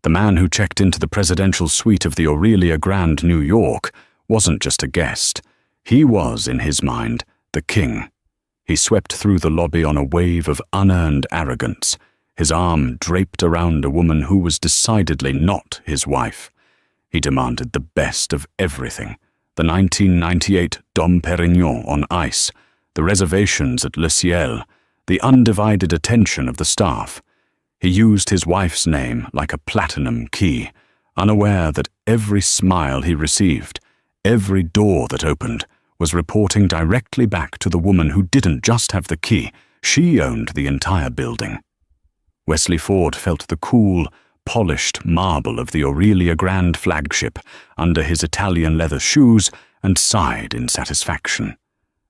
The man who checked into the presidential suite of the Aurelia Grand, New York, wasn't just a guest. He was, in his mind, the king. He swept through the lobby on a wave of unearned arrogance, his arm draped around a woman who was decidedly not his wife. He demanded the best of everything: the 1998 Dom Perignon on ice, the reservations at Le Ciel, the undivided attention of the staff. He used his wife's name like a platinum key, unaware that every smile he received, every door that opened, was reporting directly back to the woman who didn't just have the key, she owned the entire building. Wesley Ford felt the cool, polished marble of the Aurelia Grand flagship under his Italian leather shoes and sighed in satisfaction.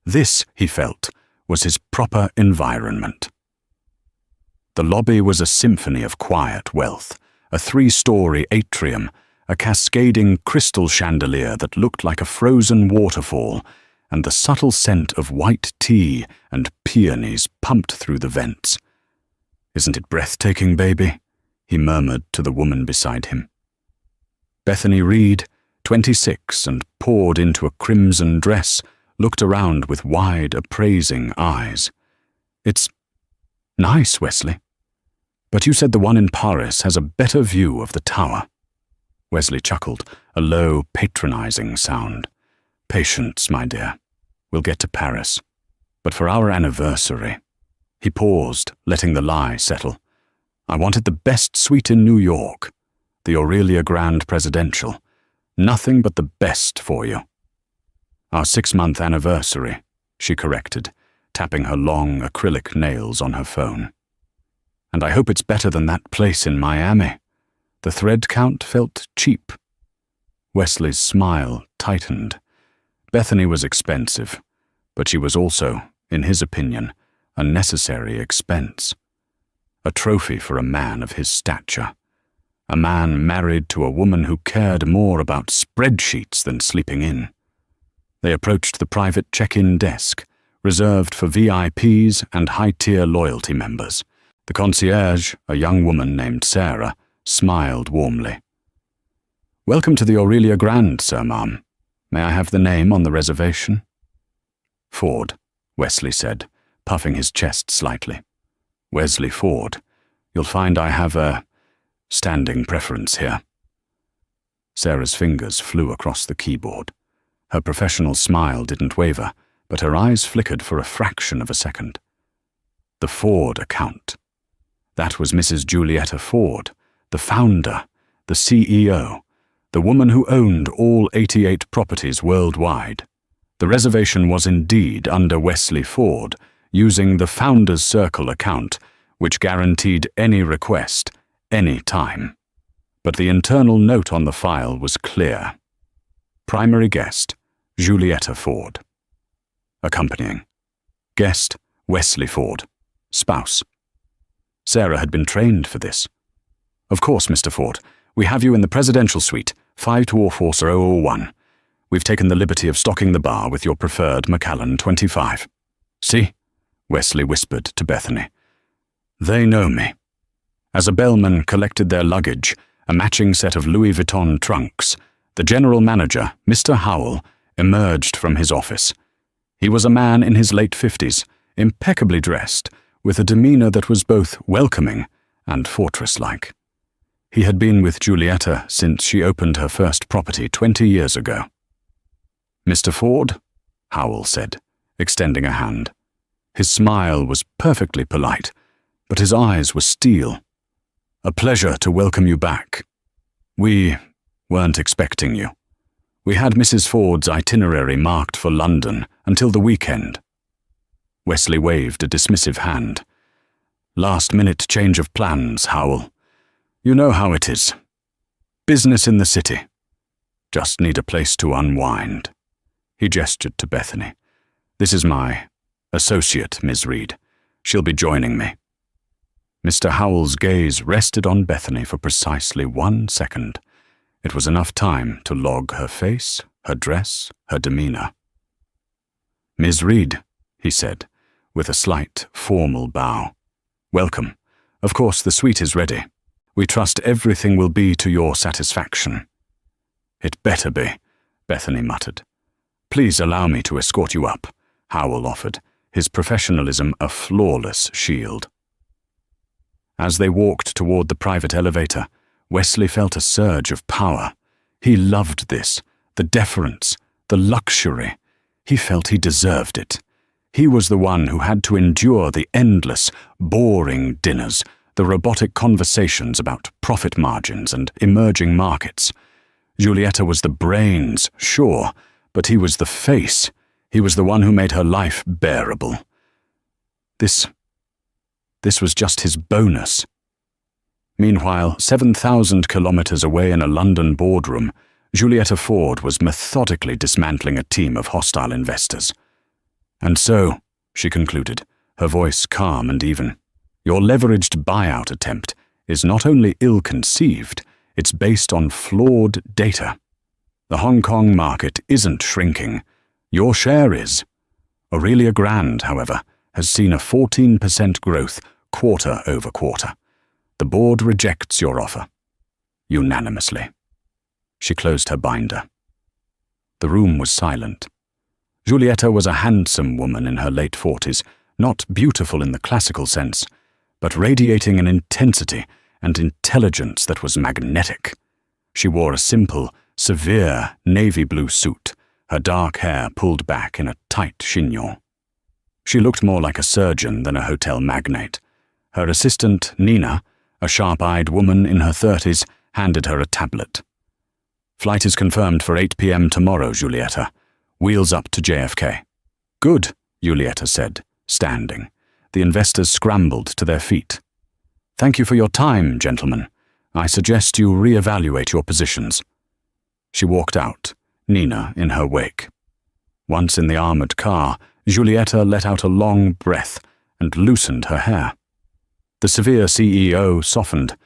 This, he felt, was his proper environment. The lobby was a symphony of quiet wealth, a 3-story atrium, a cascading crystal chandelier that looked like a frozen waterfall, and the subtle scent of white tea and peonies pumped through the vents. "Isn't it breathtaking, baby?" he murmured to the woman beside him. Bethany Reed, 26 and poured into a crimson dress, looked around with wide, appraising eyes. "It's nice, Wesley. But you said the one in Paris has a better view of the tower." Wesley chuckled, a low, patronizing sound. "Patience, my dear. We'll get to Paris. But for our anniversary—" He paused, letting the lie settle. "I wanted the best suite in New York, the Aurelia Grand Presidential. Nothing but the best for you." "Our 6-month anniversary," she corrected, tapping her long acrylic nails on her phone. "And I hope it's better than that place in Miami." The thread count felt cheap. Wesley's smile tightened. Bethany was expensive, but she was also, in his opinion, a necessary expense. A trophy for a man of his stature. A man married to a woman who cared more about spreadsheets than sleeping in. They approached the private check-in desk, reserved for VIPs and high-tier loyalty members. The concierge, a young woman named Sarah, smiled warmly. "Welcome to the Aurelia Grand, sir, ma'am. May I have the name on the reservation?" "Ford," Wesley said, puffing his chest slightly. "Wesley Ford. You'll find I have a standing preference here." Sarah's fingers flew across the keyboard. Her professional smile didn't waver, but her eyes flickered for a fraction of a second. The Ford account. That was Mrs. Julietta Ford, the founder, the CEO, the woman who owned all 88 properties worldwide. The reservation was indeed under Wesley Ford, using the Founder's Circle account, which guaranteed any request, any time. But the internal note on the file was clear. Primary guest, Julietta Ford. Accompanying. Guest, Wesley Ford. Spouse. Sarah had been trained for this. "Of course, Mr. Ford. We have you in the presidential suite, 5204-001. We've taken the liberty of stocking the bar with your preferred Macallan 25. See?" Wesley whispered to Bethany. "They know me." As a bellman collected their luggage, a matching set of Louis Vuitton trunks, the general manager, Mr. Howell, emerged from his office. He was a man in his late 50s, impeccably dressed, with a demeanor that was both welcoming and fortress-like. He had been with Julietta since she opened her first property 20 years ago. "Mr. Ford," Howell said, extending a hand. His smile was perfectly polite, but his eyes were steel. "A pleasure to welcome you back. We weren't expecting you. We had Mrs. Ford's itinerary marked for London until the weekend." Wesley waved a dismissive hand. "Last-minute change of plans, Howell. You know how it is. Business in the city. Just need a place to unwind." He gestured to Bethany. "This is my associate, Ms. Reed. She'll be joining me." Mr. Howell's gaze rested on Bethany for precisely 1 second. It was enough time to log her face, her dress, her demeanor. "Ms. Reed," he said, with a slight, formal bow. "Welcome. Of course, the suite is ready. We trust everything will be to your satisfaction." "It better be," Bethany muttered. "Please allow me to escort you up," Howell offered, his professionalism a flawless shield. As they walked toward the private elevator, Wesley felt a surge of power. He loved this, the deference, the luxury. He felt he deserved it. He was the one who had to endure the endless, boring dinners, the robotic conversations about profit margins and emerging markets. Giulietta was the brains, sure, but he was the face. He was the one who made her life bearable. This was just his bonus. Meanwhile, 7,000 kilometers away in a London boardroom, Giulietta Ford was methodically dismantling a team of hostile investors. "And so," she concluded, her voice calm and even, "your leveraged buyout attempt is not only ill-conceived, it's based on flawed data. The Hong Kong market isn't shrinking. Your share is. Aurelia Grand, however, has seen a 14% growth quarter over quarter. The board rejects your offer. Unanimously." She closed her binder. The room was silent. Giulietta was a handsome woman in her late 40s, not beautiful in the classical sense, but radiating an intensity and intelligence that was magnetic. She wore a simple, severe navy blue suit, her dark hair pulled back in a tight chignon. She looked more like a surgeon than a hotel magnate. Her assistant, Nina, a sharp-eyed woman in her 30s, handed her a tablet. "Flight is confirmed for 8 p.m. tomorrow, Giulietta. Wheels up to JFK." "Good," Giulietta said, standing. The investors scrambled to their feet. "Thank you for your time, gentlemen. I suggest you re-evaluate your positions." She walked out, Nina in her wake. Once in the armored car, Giulietta let out a long breath and loosened her hair. The severe CEO softened,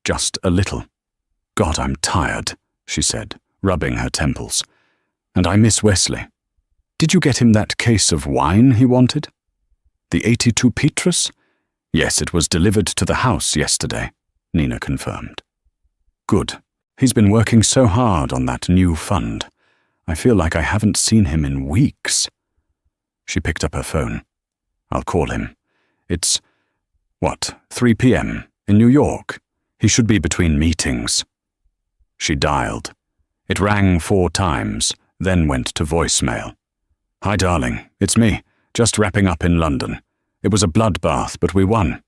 just a little. "God, I'm tired," she said, rubbing her temples. "And I miss Wesley. Did you get him that case of wine he wanted?" "The 82 Petrus? Yes, it was delivered to the house yesterday," Nina confirmed. "Good. He's been working so hard on that new fund. I feel like I haven't seen him in weeks." She picked up her phone. "I'll call him. It's, 3 p.m. in New York. He should be between meetings." She dialed. It rang 4 times, then went to voicemail. "Hi, darling. It's me. Just wrapping up in London. It was a bloodbath, but we won.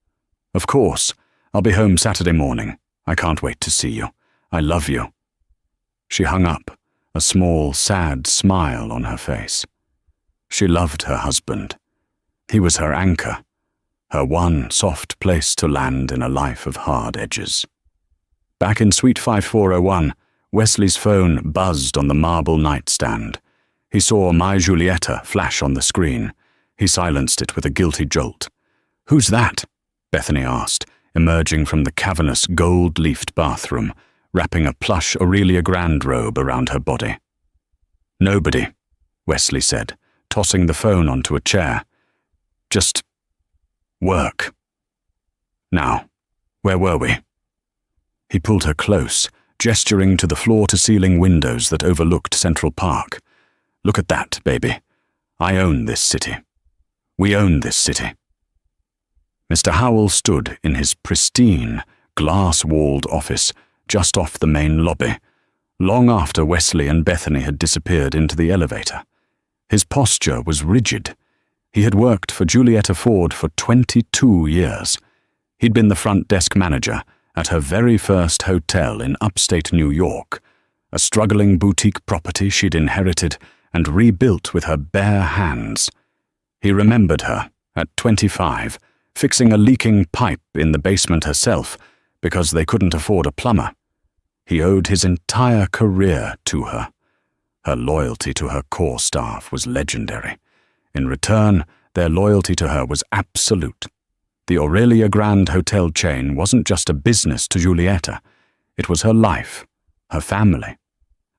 Of course. I'll be home Saturday morning. I can't wait to see you. I love you." She hung up, a small, sad smile on her face. She loved her husband. He was her anchor, her one soft place to land in a life of hard edges. Back in Suite 5401, Wesley's phone buzzed on the marble nightstand. He saw My Giulietta flash on the screen. He silenced it with a guilty jolt. "Who's that?" Bethany asked, emerging from the cavernous gold-leafed bathroom, wrapping a plush Aurelia Grand robe around her body. "Nobody," Wesley said, tossing the phone onto a chair. "Just work." "Now, where were we?" He pulled her close, gesturing to the floor-to-ceiling windows that overlooked Central Park. "Look at that, baby. I own this city. We own this city." Mr. Howell stood in his pristine, glass-walled office just off the main lobby, long after Wesley and Bethany had disappeared into the elevator. His posture was rigid. He had worked for Giulietta Ford for 22 years. He'd been the front desk manager at her very first hotel in upstate New York, a struggling boutique property she'd inherited and rebuilt with her bare hands. He remembered her, at 25, fixing a leaking pipe in the basement herself because they couldn't afford a plumber. He owed his entire career to her. Her loyalty to her core staff was legendary. In return, their loyalty to her was absolute. The Aurelia Grand hotel chain wasn't just a business to Giulietta. It was her life, her family.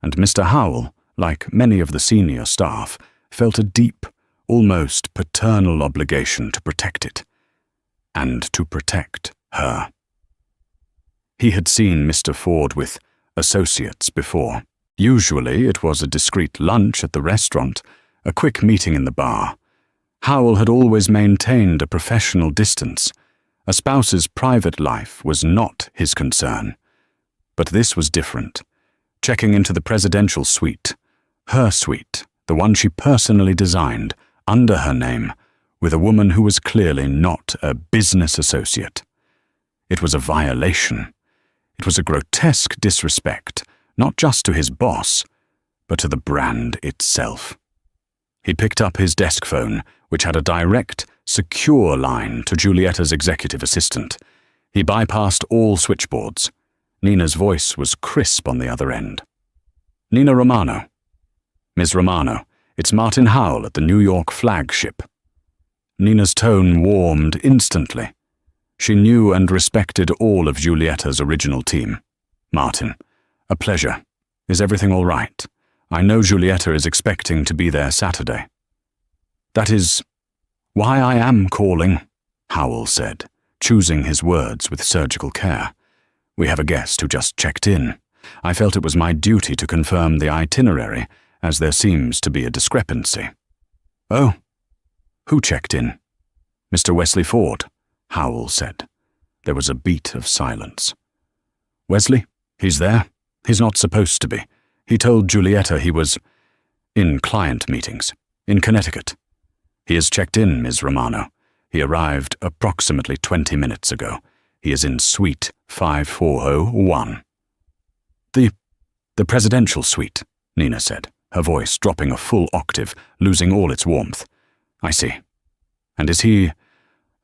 And Mr. Howell, like many of the senior staff, felt a deep, almost paternal obligation to protect it. And to protect her. He had seen Mr. Ford with associates before. Usually it was a discreet lunch at the restaurant, a quick meeting in the bar. Howell had always maintained a professional distance. A spouse's private life was not his concern. But this was different. Checking into the presidential suite, her suite, the one she personally designed, under her name, with a woman who was clearly not a business associate. It was a violation. It was a grotesque disrespect, not just to his boss, but to the brand itself. He picked up his desk phone, which had a direct, secure line to Giulietta's executive assistant. He bypassed all switchboards. Nina's voice was crisp on the other end. "Nina Romano." "Ms. Romano, it's Martin Howell at the New York flagship." Nina's tone warmed instantly. She knew and respected all of Giulietta's original team. "Martin, a pleasure. Is everything all right? I know Giulietta is expecting to be there Saturday." "That is why I am calling," Howell said, choosing his words with surgical care. "We have a guest who just checked in. I felt it was my duty to confirm the itinerary, as there seems to be a discrepancy." "Oh, who checked in?" "Mr. Wesley Ford," Howell said. There was a beat of silence. "Wesley? He's there? He's not supposed to be. He told Giulietta he was in client meetings, in Connecticut. He has checked in, Ms. Romano. He arrived approximately 20 minutes ago. He is in suite 5401. The presidential suite," Nina said, her voice dropping a full octave, losing all its warmth. "I see. And is he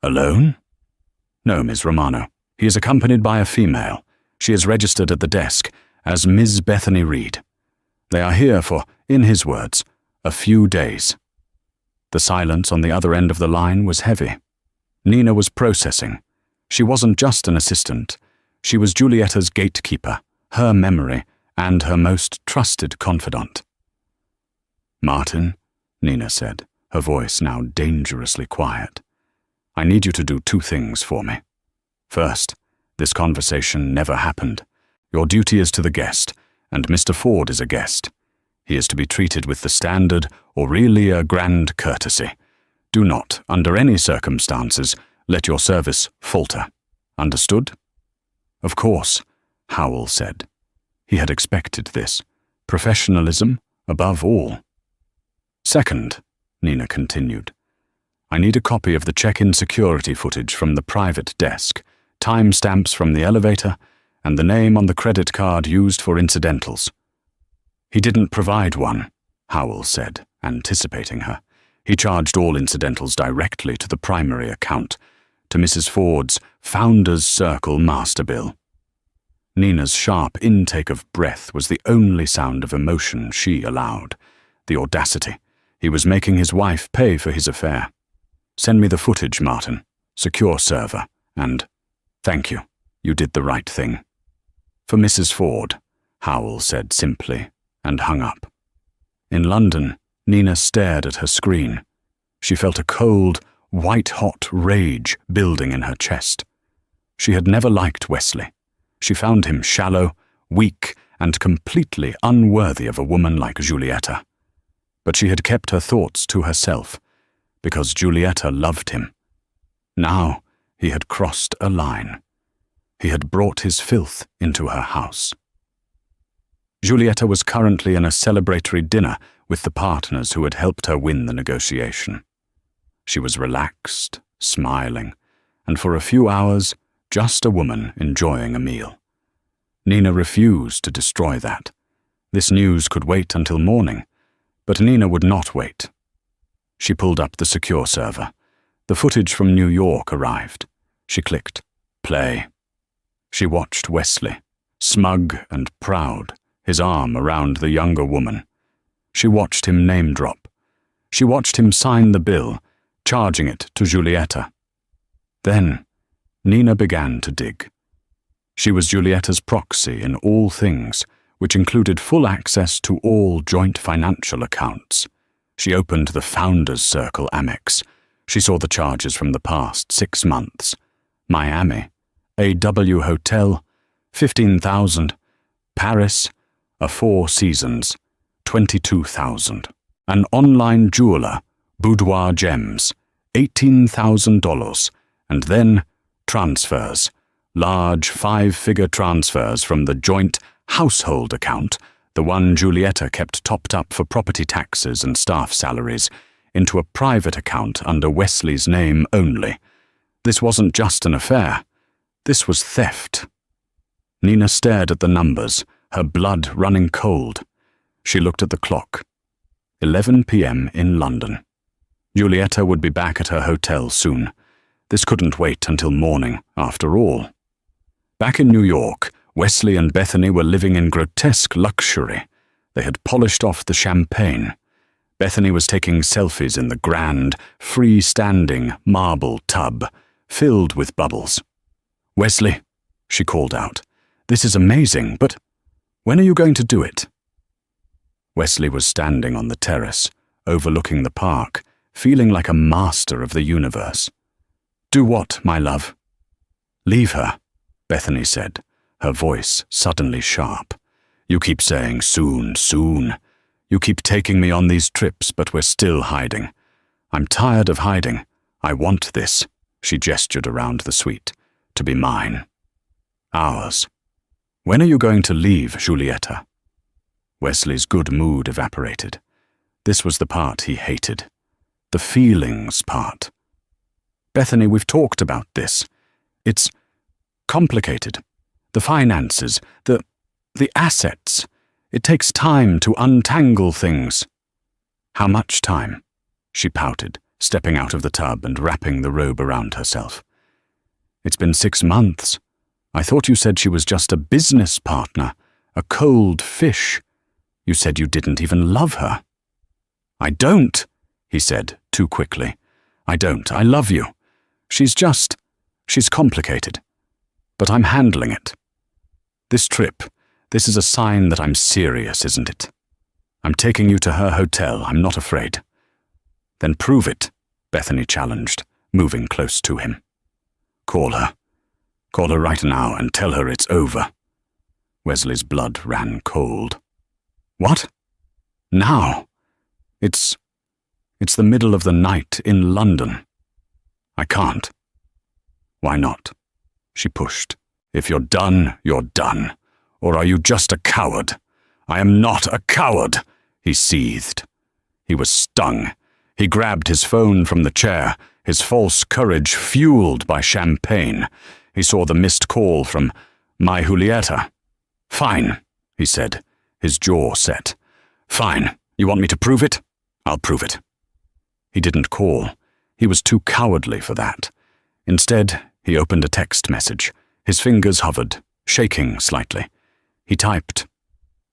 alone?" "No, Ms. Romano. He is accompanied by a female. She is registered at the desk as Ms. Bethany Reed. They are here for, in his words, a few days." The silence on the other end of the line was heavy. Nina was processing. She wasn't just an assistant. She was Giulietta's gatekeeper, her memory, and her most trusted confidant. "Martin," Nina said, her voice now dangerously quiet, "I need you to do two things for me. First, this conversation never happened. Your duty is to the guest, and Mr. Ford is a guest. He is to be treated with the standard Aurelia grand courtesy. Do not, under any circumstances, let your service falter. Understood?" "Of course," Howell said. He had expected this. Professionalism above all. "Second," Nina continued, "I need a copy of the check-in security footage from the private desk, timestamps from the elevator, and the name on the credit card used for incidentals." "He didn't provide one," Howell said, anticipating her. "He charged all incidentals directly to the primary account, to Mrs. Ford's Founders Circle master bill." Nina's sharp intake of breath was the only sound of emotion she allowed. The audacity. He was making his wife pay for his affair. "Send me the footage, Martin. Secure server. And thank you. You did the right thing." "For Mrs. Ford," Howell said simply, and hung up. In London, Nina stared at her screen. She felt a cold, white-hot rage building in her chest. She had never liked Wesley. She found him shallow, weak, and completely unworthy of a woman like Giulietta. But she had kept her thoughts to herself, because Giulietta loved him. Now he had crossed a line. He had brought his filth into her house. Giulietta was currently in a celebratory dinner with the partners who had helped her win the negotiation. She was relaxed, smiling, and for a few hours, just a woman enjoying a meal. Nina refused to destroy that. This news could wait until morning, but Nina would not wait. She pulled up the secure server. The footage from New York arrived. She clicked play. She watched Wesley, smug and proud, his arm around the younger woman. She watched him name drop. She watched him sign the bill, charging it to Giulietta. Then Nina began to dig. She was Giulietta's proxy in all things, which included full access to all joint financial accounts. She opened the Founders Circle Amex. She saw the charges from the past 6 months. Miami, AW Hotel, $15,000. Paris, a Four Seasons, $22,000. An online jeweler, Boudoir Gems, $18,000. And then transfers, large five-figure transfers from the joint household account, the one Giulietta kept topped up for property taxes and staff salaries, into a private account under Wesley's name only. This wasn't just an affair. This was theft. Nina stared at the numbers, her blood running cold. She looked at the clock. 11 p.m. in London. Giulietta would be back at her hotel soon. This couldn't wait until morning, after all. Back in New York, Wesley and Bethany were living in grotesque luxury. They had polished off the champagne. Bethany was taking selfies in the grand, free-standing marble tub, filled with bubbles. "Wesley," she called out, "this is amazing, but when are you going to do it?" Wesley was standing on the terrace, overlooking the park, feeling like a master of the universe. "Do what, my love?" "Leave her," Bethany said, her voice suddenly sharp. "You keep saying soon, soon. You keep taking me on these trips, but we're still hiding. I'm tired of hiding. I want this," she gestured around the suite, "to be mine. Ours. When are you going to leave, Giulietta?" Wesley's good mood evaporated. This was the part he hated. The feelings part. "Bethany, we've talked about this. It's complicated. The finances, the assets. It takes time to untangle things." "How much time?" she pouted, stepping out of the tub and wrapping the robe around herself. "It's been 6 months. I thought you said she was just a business partner, a cold fish. You said you didn't even love her." "I don't," he said, too quickly. "I don't. I love you. She's complicated. But I'm handling it. This trip, this is a sign that I'm serious, isn't it? I'm taking you to her hotel. I'm not afraid." "Then prove it," Bethany challenged, moving close to him. "Call her. Call her right now and tell her it's over." Wesley's blood ran cold. "What? Now? It's the middle of the night in London. I can't." "Why not?" she pushed. "If you're done, you're done. Or are you just a coward?" "I am not a coward," he seethed. He was stung. He grabbed his phone from the chair, his false courage fueled by champagne. He saw the missed call from my Giulietta. "Fine," he said, his jaw set. "Fine. You want me to prove it? I'll prove it." He didn't call. He was too cowardly for that. Instead, he opened a text message. His fingers hovered, shaking slightly. He typed,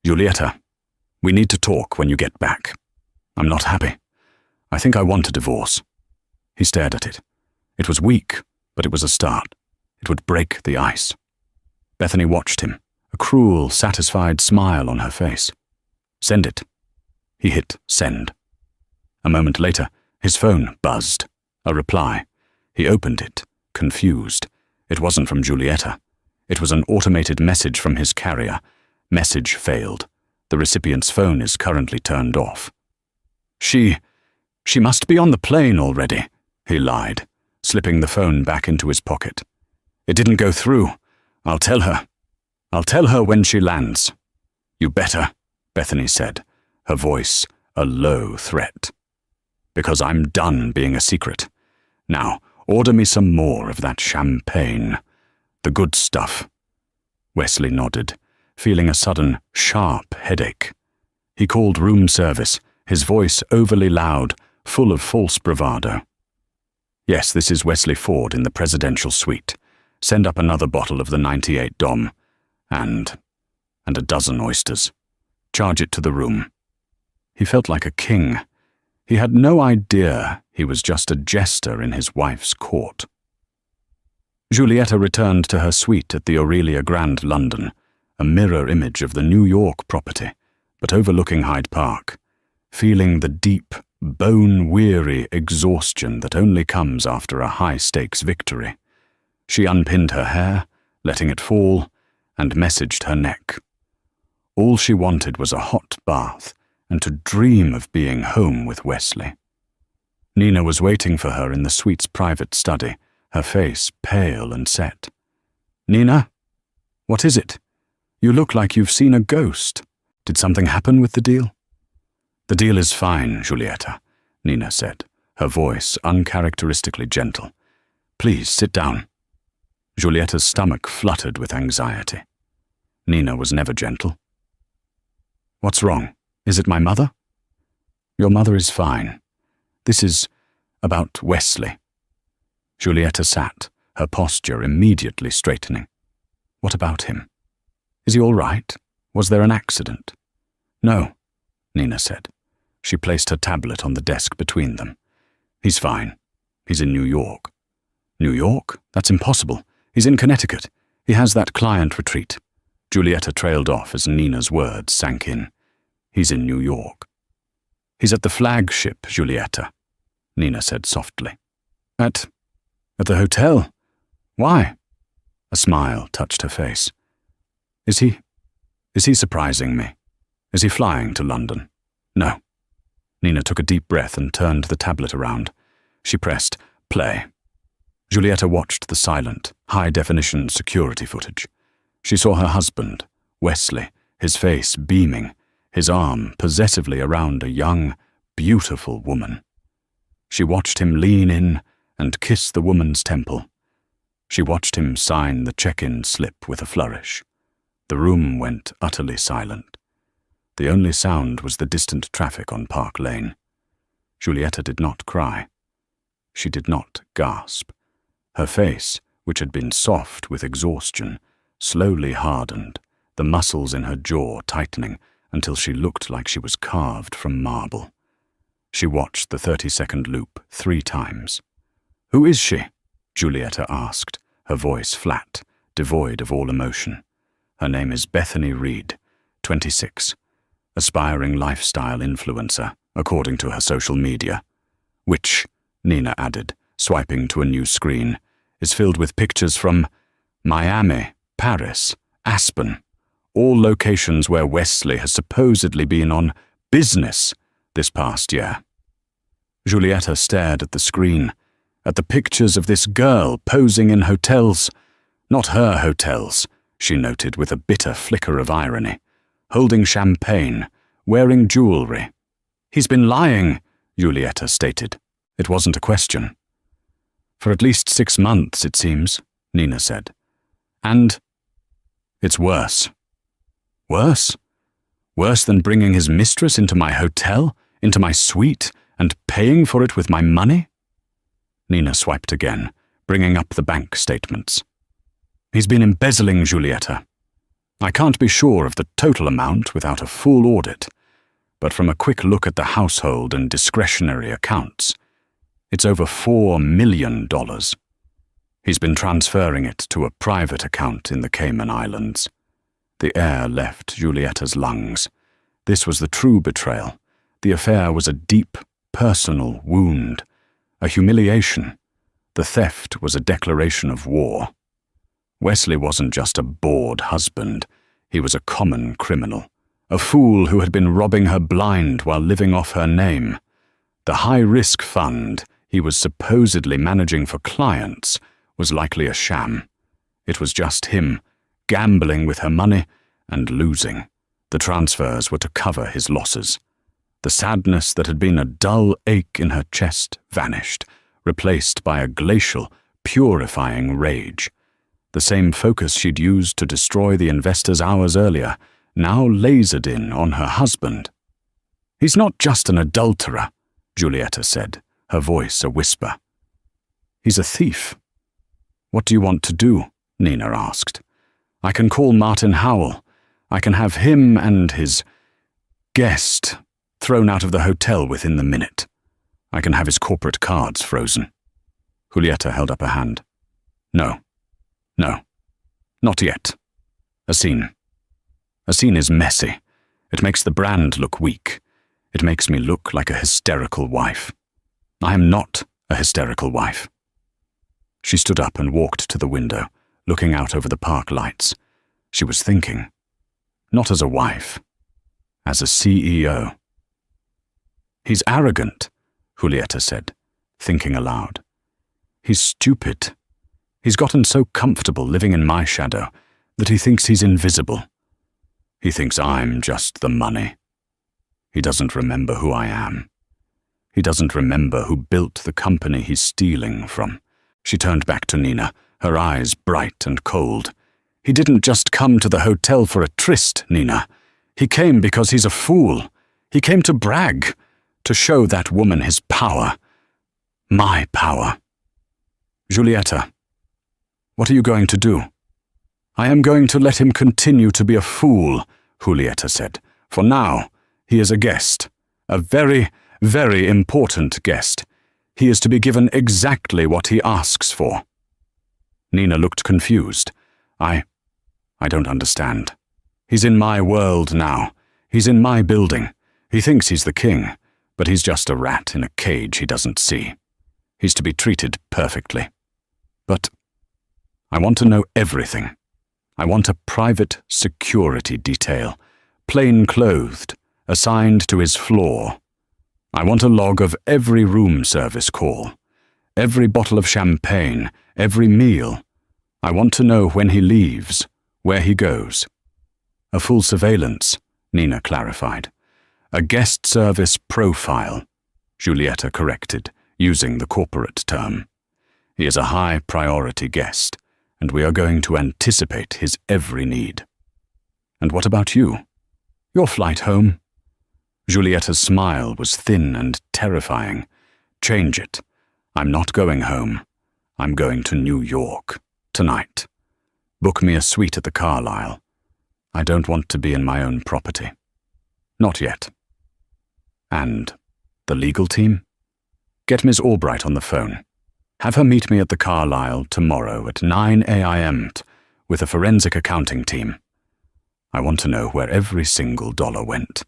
"Giulietta, we need to talk when you get back. I'm not happy. I think I want a divorce." He stared at it. It was weak, but it was a start. It would break the ice. Bethany watched him, a cruel, satisfied smile on her face. "Send it." He hit send. A moment later, his phone buzzed. A reply. He opened it, confused. It wasn't from Giulietta. It was an automated message from his carrier. Message failed. The recipient's phone is currently turned off. She must be on the plane already," he lied, slipping the phone back into his pocket. "It didn't go through. I'll tell her. I'll tell her when she lands." "You better," Bethany said, her voice a low threat. "Because I'm done being a secret. Now, order me some more of that champagne. The good stuff." Wesley nodded, feeling a sudden, sharp headache. He called room service, his voice overly loud, full of false bravado. "Yes, this is Wesley Ford in the presidential suite. Send up another bottle of the 98 Dom. And a dozen oysters. Charge it to the room." He felt like a king. He had no idea he was just a jester in his wife's court. Giulietta returned to her suite at the Aurelia Grand London, a mirror image of the New York property, but overlooking Hyde Park, feeling the deep, bone-weary exhaustion that only comes after a high-stakes victory. She unpinned her hair, letting it fall, and messaged her neck. All she wanted was a hot bath and to dream of being home with Wesley. Nina was waiting for her in the suite's private study, her face pale and set. "Nina? What is it? You look like you've seen a ghost. Did something happen with the deal?" "The deal is fine, Giulietta," Nina said, her voice uncharacteristically gentle. "Please sit down." Giulietta's stomach fluttered with anxiety. Nina was never gentle. "What's wrong? Is it my mother?" "Your mother is fine. This is about Wesley." Giulietta sat, her posture immediately straightening. "What about him? Is he all right? Was there an accident?" "No," Nina said. She placed her tablet on the desk between them. "He's fine. He's in New York." "New York? That's impossible. He's in Connecticut. He has that client retreat." Giulietta trailed off as Nina's words sank in. "He's in New York." "He's at the flagship, Giulietta," Nina said softly. At the hotel? Why?" A smile touched her face. Is he surprising me? Is he flying to London?" "No." Nina took a deep breath and turned the tablet around. She pressed play. Giulietta watched the silent, high-definition security footage. She saw her husband, Wesley, his face beaming, his arm possessively around a young, beautiful woman. She watched him lean in and kiss the woman's temple. She watched him sign the check-in slip with a flourish. The room went utterly silent. The only sound was the distant traffic on Park Lane. Giulietta did not cry. She did not gasp. Her face, which had been soft with exhaustion, slowly hardened, the muscles in her jaw tightening until she looked like she was carved from marble. She watched the 30-second loop 3 times. "Who is she?" Giulietta asked, her voice flat, devoid of all emotion. "Her name is Bethany Reed, 26, aspiring lifestyle influencer, according to her social media, which," Nina added, swiping to a new screen, "is filled with pictures from Miami, Paris, Aspen, all locations where Wesley has supposedly been on business this past year." Giulietta stared at the screen, at the pictures of this girl posing in hotels. Not her hotels, she noted with a bitter flicker of irony, holding champagne, wearing jewelry. "He's been lying," Giulietta stated. It wasn't a question. "For at least 6 months, it seems," Nina said. "And it's worse." "Worse? Worse than bringing his mistress into my hotel, into my suite, and paying for it with my money?" Nina swiped again, bringing up the bank statements. "He's been embezzling, Giulietta. I can't be sure of the total amount without a full audit, but from a quick look at the household and discretionary accounts, it's over $4 million. He's been transferring it to a private account in the Cayman Islands." The air left Giulietta's lungs. This was the true betrayal. The affair was a deep, personal wound, a humiliation. The theft was a declaration of war. Wesley wasn't just a bored husband. He was a common criminal, a fool who had been robbing her blind while living off her name. The high-risk fund he was supposedly managing for clients was likely a sham. It was just him, gambling with her money and losing. The transfers were to cover his losses. The sadness that had been a dull ache in her chest vanished, replaced by a glacial, purifying rage. The same focus she'd used to destroy the investors hours earlier now lasered in on her husband. "He's not just an adulterer," Giulietta said, her voice a whisper. "He's a thief." "What do you want to do?" Nina asked. "I can call Martin Howell. I can have him and his guest thrown out of the hotel within the minute. I can have his corporate cards frozen." Giulietta held up a hand. No, not yet. A scene. A scene is messy. It makes the brand look weak. It makes me look like a hysterical wife. I am not a hysterical wife." She stood up and walked to the window, looking out over the park lights. She was thinking, not as a wife, as a CEO. "He's arrogant," Julieta said, thinking aloud. "He's stupid. He's gotten so comfortable living in my shadow that he thinks he's invisible. He thinks I'm just the money. He doesn't remember who I am. He doesn't remember who built the company he's stealing from." She turned back to Nina, her eyes bright and cold. "He didn't just come to the hotel for a tryst, Nina. He came because he's a fool. He came to brag, to show that woman his power. My power." "Julieta, what are you going to do?" "I am going to let him continue to be a fool," Julieta said. "For now, he is a guest, a very, very important guest. He is to be given exactly what he asks for." Nina looked confused. I don't understand. He's in my world now. He's in my building. He thinks he's the king, but he's just a rat in a cage he doesn't see. He's to be treated perfectly. But I want to know everything. I want a private security detail, plain-clothed, assigned to his floor. I want a log of every room service call, every bottle of champagne, every meal. I want to know when he leaves, where he goes. A full surveillance, Nina clarified. A guest service profile, Julieta corrected, using the corporate term. He is a high-priority guest, and we are going to anticipate his every need. And what about you? Your flight home? Julieta's smile was thin and terrifying. Change it. I'm not going home. I'm going to New York. Tonight. Book me a suite at the Carlyle. I don't want to be in my own property. Not yet. And the legal team? Get Ms. Albright on the phone. Have her meet me at the Carlyle tomorrow at 9 a.m. with a forensic accounting team. I want to know where every single dollar went.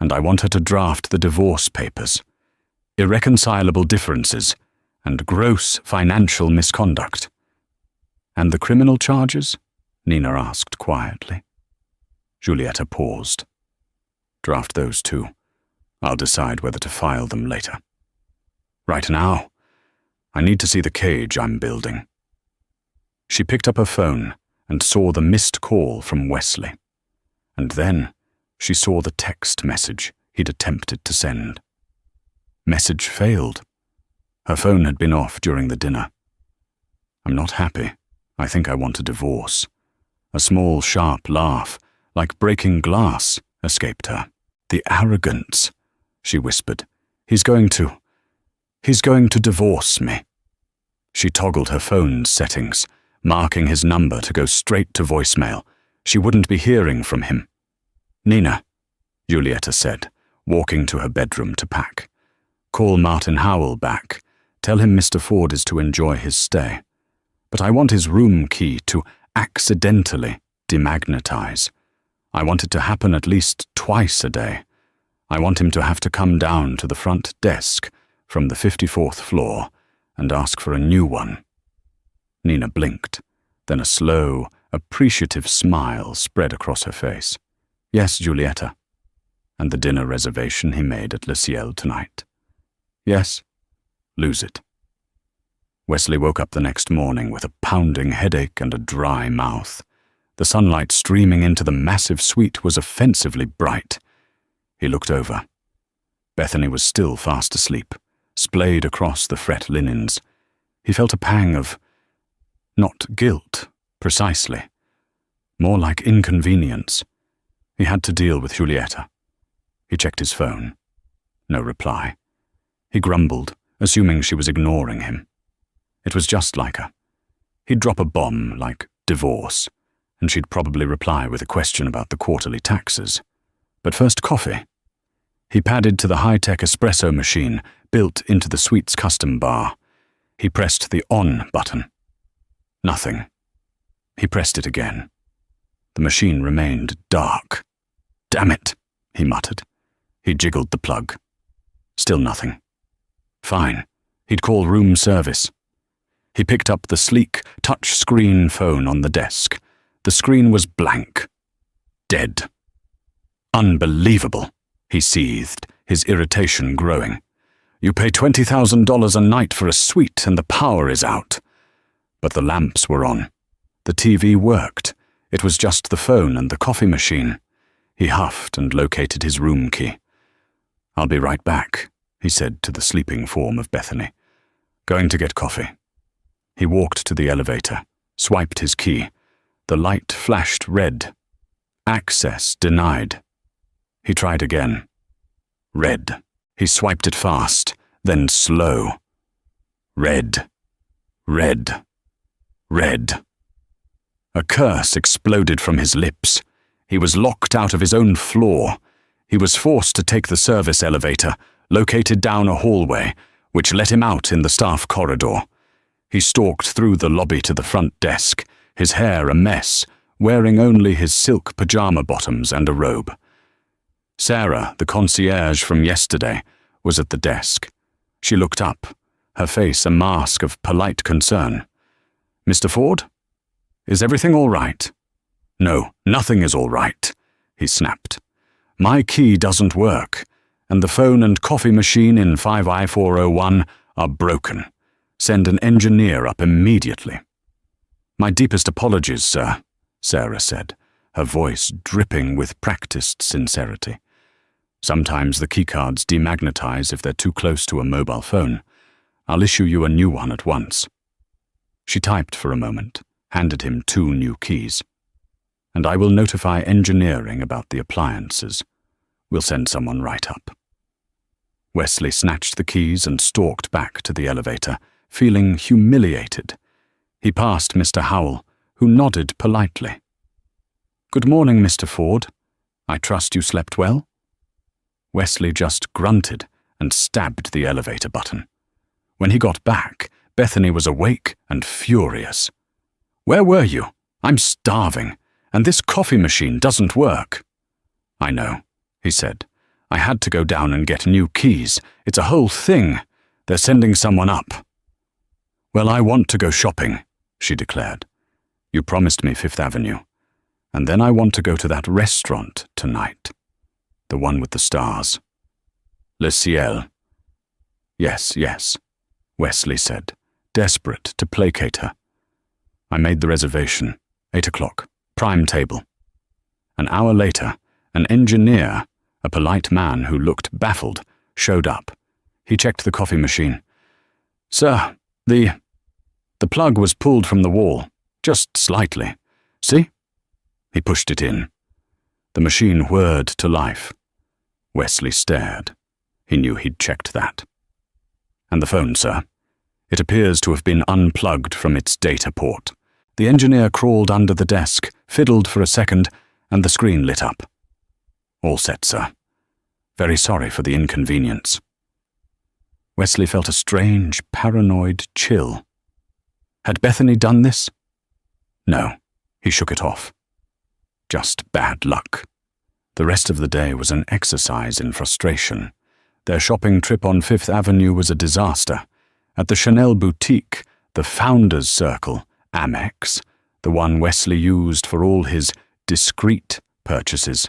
And I want her to draft the divorce papers. Irreconcilable differences and gross financial misconduct. And the criminal charges? Nina asked quietly. Julieta paused. Draft those too. I'll decide whether to file them later. Right now, I need to see the cage I'm building. She picked up her phone and saw the missed call from Wesley. And then she saw the text message he'd attempted to send. Message failed. Her phone had been off during the dinner. I'm not happy. I think I want a divorce. A small, sharp laugh, like breaking glass, escaped her. The arrogance, she whispered. He's going to divorce me. She toggled her phone's settings, marking his number to go straight to voicemail. She wouldn't be hearing from him. Nina, Julieta said, walking to her bedroom to pack. Call Martin Howell back. Tell him Mr. Ford is to enjoy his stay. But I want his room key to accidentally demagnetize. I want it to happen at least twice a day. I want him to have to come down to the front desk from the 54th floor and ask for a new one. Nina blinked, then a slow, appreciative smile spread across her face. Yes, Julieta. And the dinner reservation he made at Le Ciel tonight. Yes. Lose it. Wesley woke up the next morning with a pounding headache and a dry mouth. The sunlight streaming into the massive suite was offensively bright. He looked over. Bethany was still fast asleep, splayed across the fret linens. He felt a pang of, not guilt, precisely, more like inconvenience. He had to deal with Julieta. He checked his phone. No reply. He grumbled, assuming she was ignoring him. It was just like her. He'd drop a bomb like divorce, and she'd probably reply with a question about the quarterly taxes. But first coffee. He padded to the high-tech espresso machine built into the suite's custom bar. He pressed the on button. Nothing. He pressed it again. The machine remained dark. Damn it, he muttered. He jiggled the plug. Still nothing. Fine. He'd call room service. He picked up the sleek, touch-screen phone on the desk. The screen was blank. Dead. Unbelievable, he seethed, his irritation growing. You pay $20,000 a night for a suite and the power is out. But the lamps were on. The TV worked. It was just the phone and the coffee machine. He huffed and located his room key. I'll be right back, he said to the sleeping form of Bethany. Going to get coffee. He walked to the elevator, swiped his key. The light flashed red. Access denied. He tried again. Red. He swiped it fast, then slow. Red. Red. Red. A curse exploded from his lips. He was locked out of his own floor. He was forced to take the service elevator, located down a hallway, which let him out in the staff corridor. He stalked through the lobby to the front desk, his hair a mess, wearing only his silk pajama bottoms and a robe. Sarah, the concierge from yesterday, was at the desk. She looked up, her face a mask of polite concern. Mr. Ford? Is everything all right? No, nothing is all right, he snapped. My key doesn't work, and the phone and coffee machine in 5I401 are broken. Send an engineer up immediately. My deepest apologies, sir, Sarah said, her voice dripping with practiced sincerity. Sometimes the keycards demagnetize if they're too close to a mobile phone. I'll issue you a new one at once. She typed for a moment, handed him 2 new keys. And I will notify engineering about the appliances. We'll send someone right up. Wesley snatched the keys and stalked back to the elevator, feeling humiliated. He passed Mr. Howell, who nodded politely. Good morning, Mr. Ford. I trust you slept well? Wesley just grunted and stabbed the elevator button. When he got back, Bethany was awake and furious. Where were you? I'm starving, and this coffee machine doesn't work. I know, he said. I had to go down and get new keys. It's a whole thing. They're sending someone up. Well, I want to go shopping, she declared. You promised me 5th Avenue. And then I want to go to that restaurant tonight. The one with the stars. Le Ciel. Yes, yes, Wesley said, desperate to placate her. I made the reservation. 8 o'clock. Prime table. An hour later, an engineer, a polite man who looked baffled, showed up. He checked the coffee machine. Sir, the plug was pulled from the wall, just slightly. See? He pushed it in. The machine whirred to life. Wesley stared. He knew he'd checked that. And the phone, sir? It appears to have been unplugged from its data port. The engineer crawled under the desk, fiddled for a second, and the screen lit up. All set, sir. Very sorry for the inconvenience. Wesley felt a strange, paranoid chill. Had Bethany done this? No, he shook it off. Just bad luck. The rest of the day was an exercise in frustration. Their shopping trip on 5th Avenue was a disaster. At the Chanel boutique, the Founders Circle, Amex, the one Wesley used for all his discreet purchases,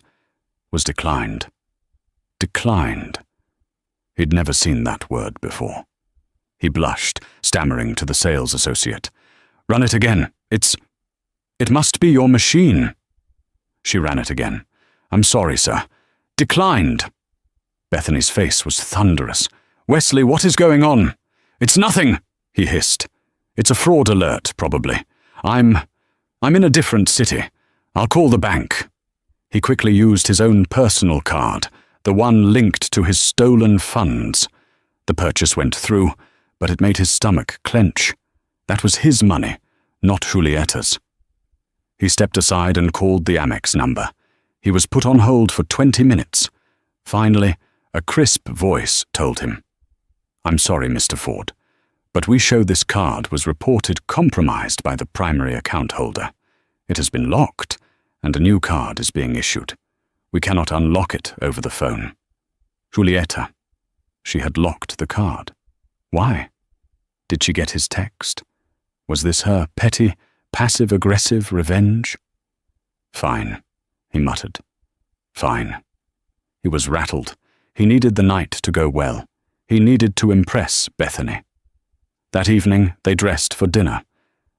was declined. Declined. He'd never seen that word before. He blushed, stammering to the sales associate. Run it again. It must be your machine. She ran it again. I'm sorry, sir. Declined. Bethany's face was thunderous. Wesley, what is going on? It's nothing, he hissed. It's a fraud alert, probably. I'm in a different city. I'll call the bank. He quickly used his own personal card, the one linked to his stolen funds. The purchase went through, but it made his stomach clench. That was his money, not Julietta's. He stepped aside and called the Amex number. He was put on hold for 20 minutes. Finally, a crisp voice told him, I'm sorry, Mr. Ford, but we show this card was reported compromised by the primary account holder. It has been locked, and a new card is being issued. We cannot unlock it over the phone. Julieta. She had locked the card. Why? Did she get his text? Was this her petty, passive-aggressive revenge? Fine, he muttered. Fine. He was rattled. He needed the night to go well. He needed to impress Bethany. That evening, they dressed for dinner.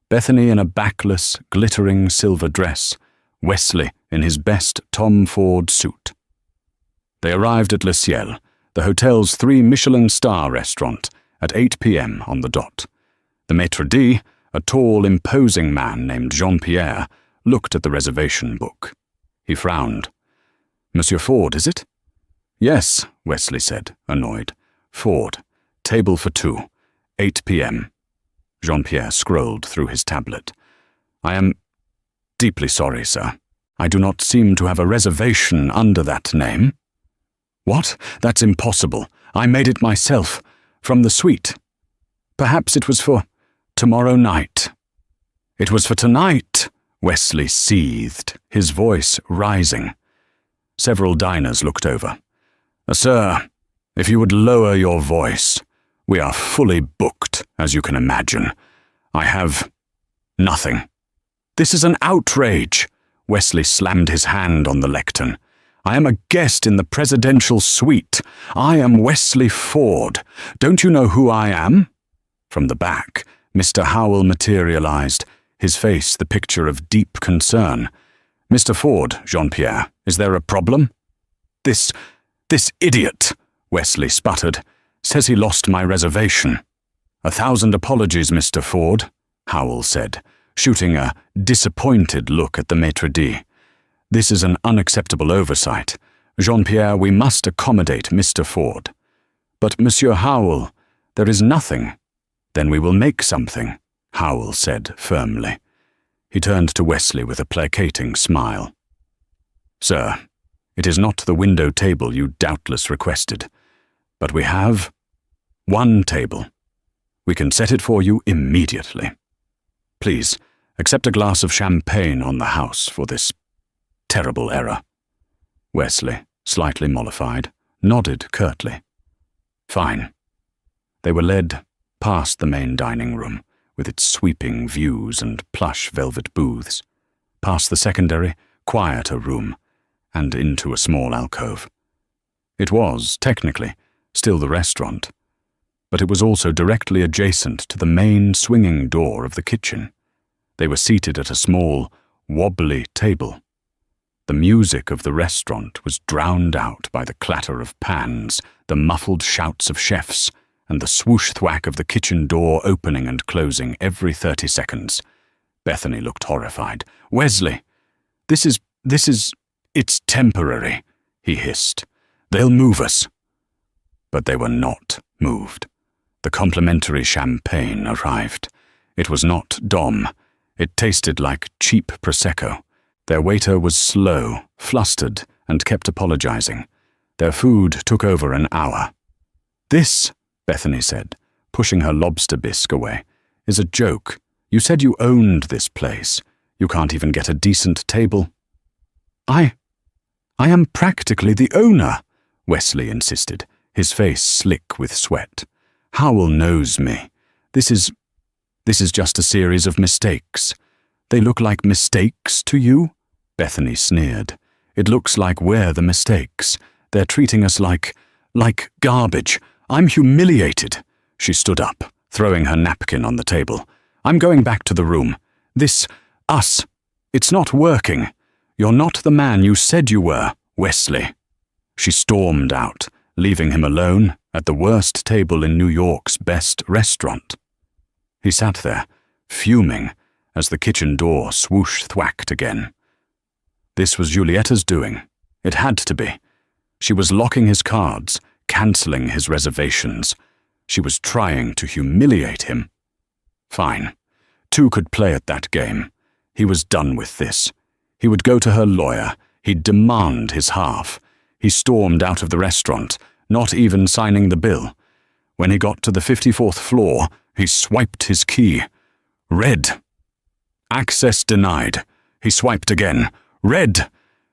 Bethany in a backless, glittering silver dress, Wesley in his best Tom Ford suit. They arrived at Le Ciel, the hotel's 3 Michelin star restaurant, at 8 p.m. on the dot. The maitre d', a tall, imposing man named Jean-Pierre, looked at the reservation book. He frowned. "Monsieur Ford, is it?" "Yes," Wesley said, annoyed. "Ford. Table for 2. 8 p.m. Jean-Pierre scrolled through his tablet. "I am deeply sorry, sir. I do not seem to have a reservation under that name." "What? That's impossible. I made it myself. From the suite. Perhaps it was for tomorrow night." "It was for tonight," Wesley seethed, his voice rising. Several diners looked over. "Sir, if you would lower your voice. We are fully booked, as you can imagine. I have nothing." "This is an outrage." Wesley slammed his hand on the lectern. "I am a guest in the presidential suite. I am Wesley Ford. Don't you know who I am?" From the back, Mr. Howell materialized, his face the picture of deep concern. "Mr. Ford, Jean-Pierre, is there a problem?" This idiot," Wesley sputtered, "says he lost my reservation." "1,000 apologies, Mr. Ford," Howell said, shooting a disappointed look at the maitre d'. "This is an unacceptable oversight. Jean-Pierre, we must accommodate Mr. Ford." "But, Monsieur Howell, there is nothing." "Then we will make something," Howell said firmly. He turned to Wesley with a placating smile. "Sir, it is not the window table you doubtless requested, but we have one table. We can set it for you immediately. Please, accept a glass of champagne on the house for this terrible error." Wesley, slightly mollified, nodded curtly. "Fine." They were led past the main dining room, with its sweeping views and plush velvet booths, past the secondary, quieter room, and into a small alcove. It was, technically, still the restaurant, but it was also directly adjacent to the main swinging door of the kitchen. They were seated at a small, wobbly table. The music of the restaurant was drowned out by the clatter of pans, the muffled shouts of chefs, and the swoosh-thwack of the kitchen door opening and closing every 30 seconds. Bethany looked horrified. "Wesley, it's temporary," he hissed. "They'll move us." But they were not moved. The complimentary champagne arrived. It was not Dom. It tasted like cheap Prosecco. Their waiter was slow, flustered, and kept apologizing. Their food took over an hour. "This," Bethany said, pushing her lobster bisque away, "is a joke. You said you owned this place. You can't even get a decent table." I am practically the owner," Wesley insisted, his face slick with sweat. "Howell knows me. This is just a series of mistakes." "They look like mistakes to you?" Bethany sneered. "It looks like we're the mistakes. They're treating us like garbage. I'm humiliated." She stood up, throwing her napkin on the table. "I'm going back to the room. Us, it's not working. You're not the man you said you were, Wesley." She stormed out, leaving him alone at the worst table in New York's best restaurant. He sat there, fuming, as the kitchen door swoosh-thwacked again. This was Giulietta's doing. It had to be. She was locking his cards, cancelling his reservations. She was trying to humiliate him. Fine. 2 could play at that game. He was done with this. He would go to her lawyer. He'd demand his half. He stormed out of the restaurant, not even signing the bill. When he got to the 54th floor, he swiped his key. Red. Access denied. He swiped again. Red.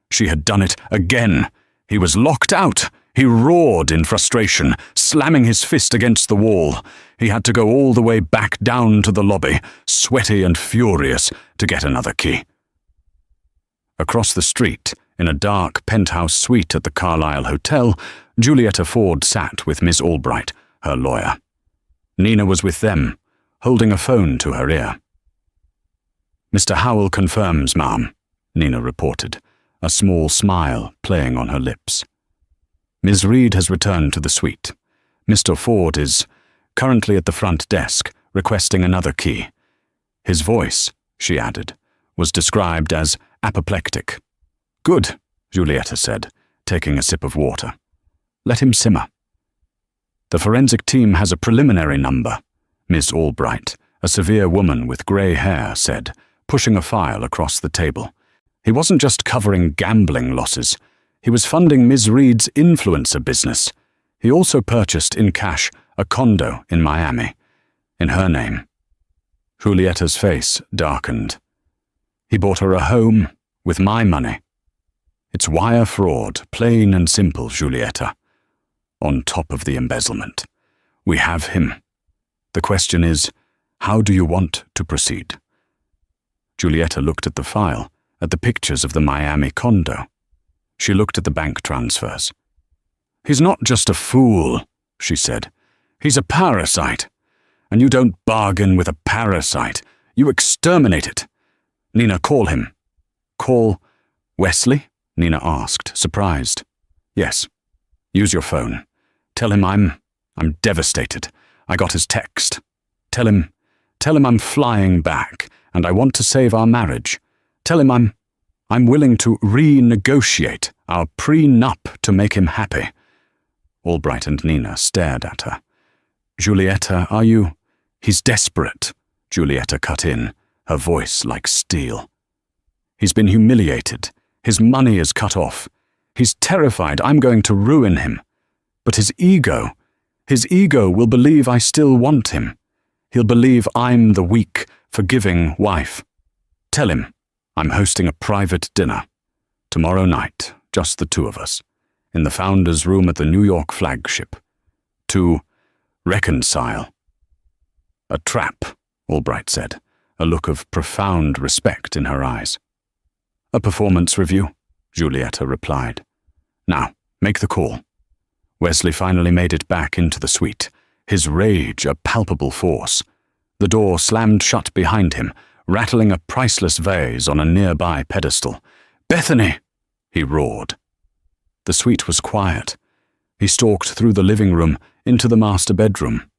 She had done it again. He was locked out. He roared in frustration, slamming his fist against the wall. He had to go all the way back down to the lobby, sweaty and furious, to get another key. Across the street, in a dark penthouse suite at the Carlisle Hotel, Julietta Ford sat with Miss Albright, her lawyer. Nina was with them, holding a phone to her ear. "Mr. Howell confirms, ma'am," Nina reported, a small smile playing on her lips. "Ms. Reed has returned to the suite. Mr. Ford is currently at the front desk, requesting another key. His voice," she added, "was described as apoplectic." "Good," Julietta said, taking a sip of water. "Let him simmer." "The forensic team has a preliminary number," Miss Albright, a severe woman with grey hair, said, pushing a file across the table. "He wasn't just covering gambling losses. He was funding Ms. Reed's influencer business. He also purchased in cash a condo in Miami, in her name." Julietta's face darkened. "He bought her a home with my money. It's wire fraud, plain and simple, Julietta. On top of the embezzlement. We have him. The question is, how do you want to proceed?" Julietta looked at the file, at the pictures of the Miami condo. She looked at the bank transfers. "He's not just a fool," she said. "He's a parasite. And you don't bargain with a parasite. You exterminate it. Nina, call him." "Call Wesley?" Nina asked, surprised. "Yes. Use your phone. Tell him I'm devastated. I got his text. Tell him I'm flying back, and I want to save our marriage. Tell him I'm willing to renegotiate our prenup to make him happy." Albright and Nina stared at her. "Julietta, are you—" "He's desperate," Julietta cut in, her voice like steel. "He's been humiliated. His money is cut off. He's terrified I'm going to ruin him. But his ego will believe I still want him. He'll believe I'm the weak, forgiving wife. Tell him I'm hosting a private dinner. Tomorrow night, just the two of us, in the founder's room at the New York flagship. To reconcile." "A trap," Albright said, a look of profound respect in her eyes. "A performance review," Julietta replied. "Now, make the call." Wesley finally made it back into the suite, his rage a palpable force. The door slammed shut behind him, rattling a priceless vase on a nearby pedestal. "Bethany!" he roared. The suite was quiet. He stalked through the living room into the master bedroom.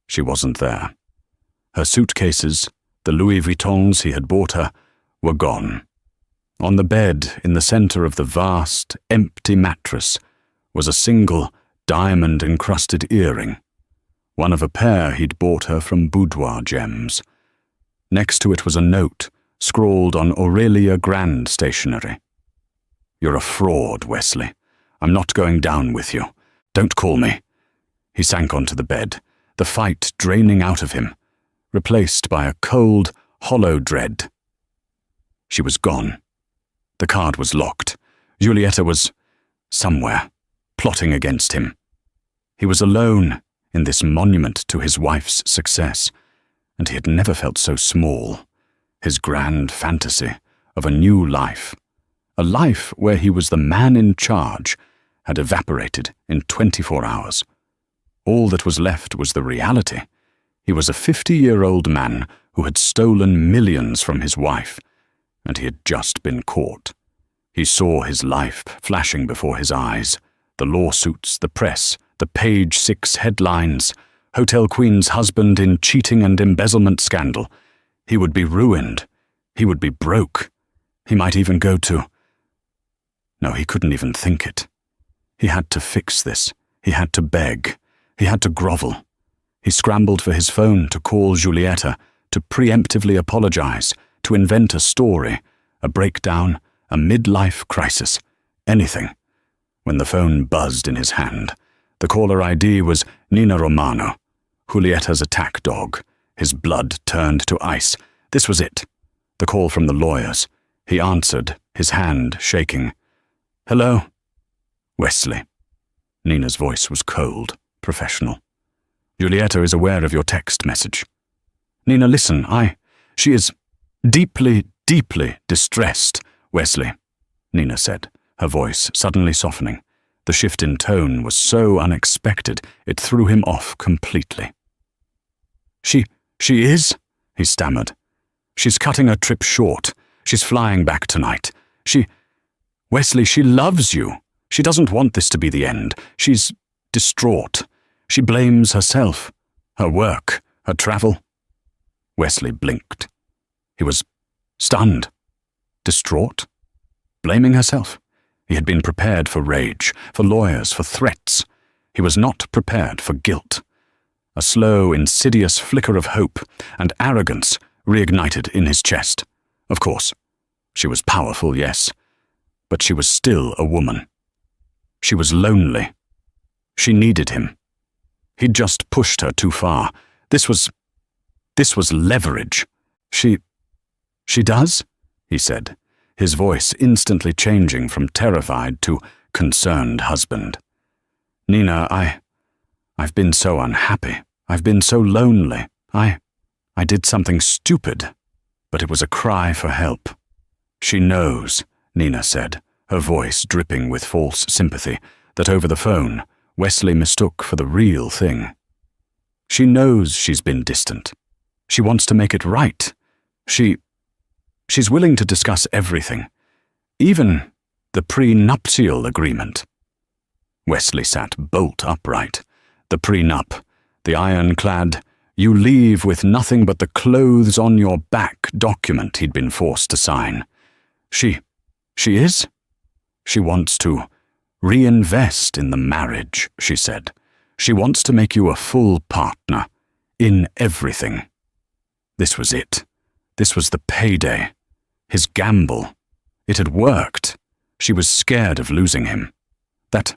She wasn't there. Her suitcases, the Louis Vuittons he had bought her, were gone. On the bed, in the center of the vast, empty mattress, was a single, diamond-encrusted earring, one of a pair he'd bought her from Boudoir Gems. Next to it was a note, scrawled on Aurelia Grand stationery. "You're a fraud, Wesley. I'm not going down with you. Don't call me." He sank onto the bed, the fight draining out of him, replaced by a cold, hollow dread. She was gone. The card was locked. Julietta was somewhere, plotting against him. He was alone in this monument to his wife's success, and he had never felt so small. His grand fantasy of a new life, a life where he was the man in charge, had evaporated in 24 hours. All that was left was the reality. He was a 50-year-old man who had stolen millions from his wife, and he had just been caught. He saw his life flashing before his eyes, the lawsuits, the press, the Page 6 headlines, Hotel Queen's husband in cheating and embezzlement scandal. He would be ruined. He would be broke. He might even go to... No, he couldn't even think it. He had to fix this. He had to beg. He had to grovel. He scrambled for his phone to call Julietta, to preemptively apologize, to invent a story, a breakdown, a midlife crisis, anything. When the phone buzzed in his hand, the caller ID was Nina Romano, Julietta's attack dog. His blood turned to ice. This was it. The call from the lawyers. He answered, his hand shaking. "Hello?" "Wesley." Nina's voice was cold, professional. "Julietta is aware of your text message." "Nina, listen, she is deeply, deeply distressed. Wesley, Nina said, her voice suddenly softening. The shift in tone was so unexpected, it threw him off completely. She is? He stammered. She's cutting her trip short. She's flying back tonight. Wesley, she loves you. She doesn't want this to be the end. She's distraught. She blames herself, her work, her travel. Wesley blinked. He was stunned. Distraught? Blaming herself? He had been prepared for rage, for lawyers, for threats. He was not prepared for guilt. A slow, insidious flicker of hope and arrogance reignited in his chest. Of course, she was powerful, yes, but she was still a woman. She was lonely. She needed him. He'd just pushed her too far. This was leverage. She does? He said, his voice instantly changing from terrified to concerned husband. Nina, I've been so unhappy. I've been so lonely. I did something stupid, but it was a cry for help. She knows, Nina said, her voice dripping with false sympathy that over the phone Wesley mistook for the real thing. She knows she's been distant. She wants to make it right. She's willing to discuss everything, even the prenuptial agreement. Wesley sat bolt upright. The prenup, the ironclad, you leave with nothing but the clothes on your back document he'd been forced to sign. She is? She wants to reinvest in the marriage, she said. She wants to make you a full partner in everything. This was it. This was the payday. His gamble. It had worked. She was scared of losing him. That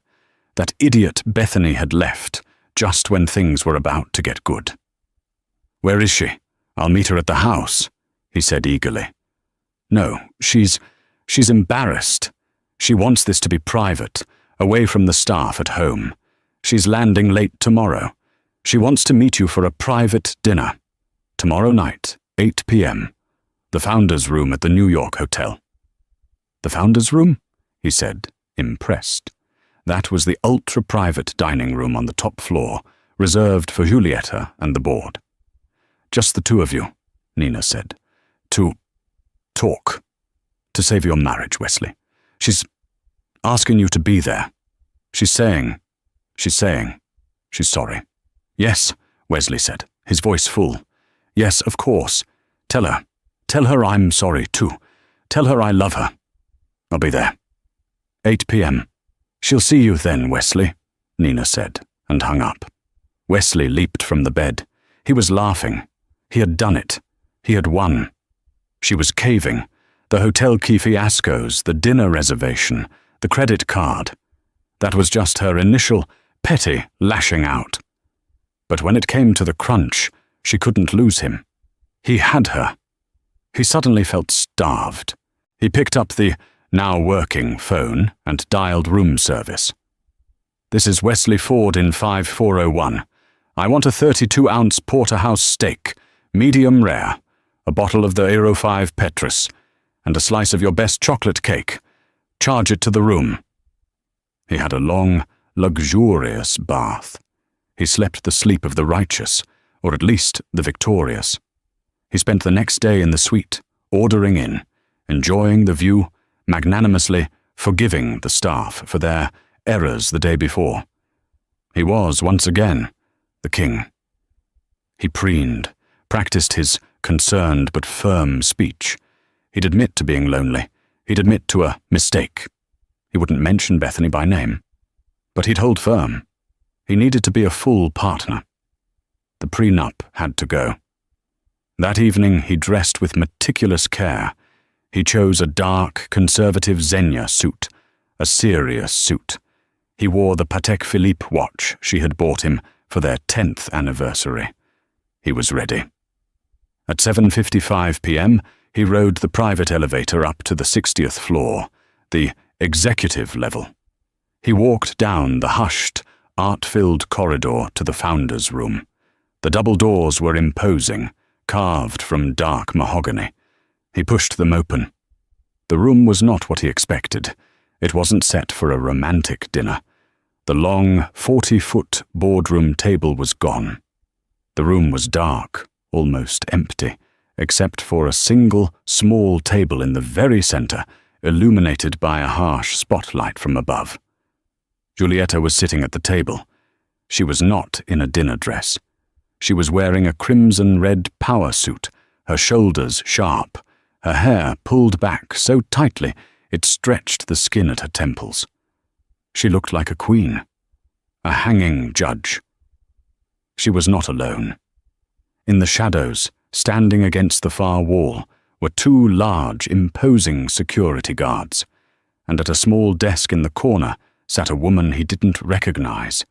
idiot Bethany had left just when things were about to get good. Where is she? I'll meet her at the house, he said eagerly. No, she's embarrassed. She wants this to be private, away from the staff at home. She's landing late tomorrow. She wants to meet you for a private dinner. Tomorrow night, 8 p.m. The Founder's Room at the New York Hotel. The Founder's Room? He said, impressed. That was the ultra-private dining room on the top floor, reserved for Julieta and the board. Just the two of you, Nina said. To talk. To save your marriage, Wesley. She's asking you to be there. She's saying she's sorry. Yes, Wesley said, his voice full. Yes, of course. Tell her I'm sorry too. Tell her I love her. I'll be there. 8 p.m. She'll see you then, Wesley, Nina said, and hung up. Wesley leaped from the bed. He was laughing. He had done it. He had won. She was caving. The hotel key fiascos, the dinner reservation, the credit card. That was just her initial, petty lashing out. But when it came to the crunch, she couldn't lose him. He had her. He suddenly felt starved. He picked up the now working phone and dialed room service. This is Wesley Ford in 5401. I want a 32-ounce porterhouse steak, medium rare, a bottle of the Aero 5 Petrus, and a slice of your best chocolate cake. Charge it to the room. He had a long, luxurious bath. He slept the sleep of the righteous, or at least the victorious. He spent the next day in the suite, ordering in, enjoying the view, magnanimously forgiving the staff for their errors the day before. He was, once again, the king. He preened, practiced his concerned but firm speech. He'd admit to being lonely. He'd admit to a mistake. He wouldn't mention Bethany by name. But he'd hold firm. He needed to be a full partner. The prenup had to go. That evening he dressed with meticulous care. He chose a dark, conservative Xenia suit, a serious suit. He wore the Patek Philippe watch she had bought him for their 10th anniversary. He was ready. At 7:55 p.m., he rode the private elevator up to the 60th floor, the executive level. He walked down the hushed, art-filled corridor to the Founder's Room. The double doors were imposing, carved from dark mahogany. He pushed them open. The room was not what he expected. It wasn't set for a romantic dinner. The long, 40-foot boardroom table was gone. The room was dark, almost empty, except for a single, small table in the very center, illuminated by a harsh spotlight from above. Giulietta was sitting at the table. She was not in a dinner dress. She was wearing a crimson-red power suit, her shoulders sharp, her hair pulled back so tightly it stretched the skin at her temples. She looked like a queen, a hanging judge. She was not alone. In the shadows, standing against the far wall, were two large, imposing security guards, and at a small desk in the corner sat a woman he didn't recognize,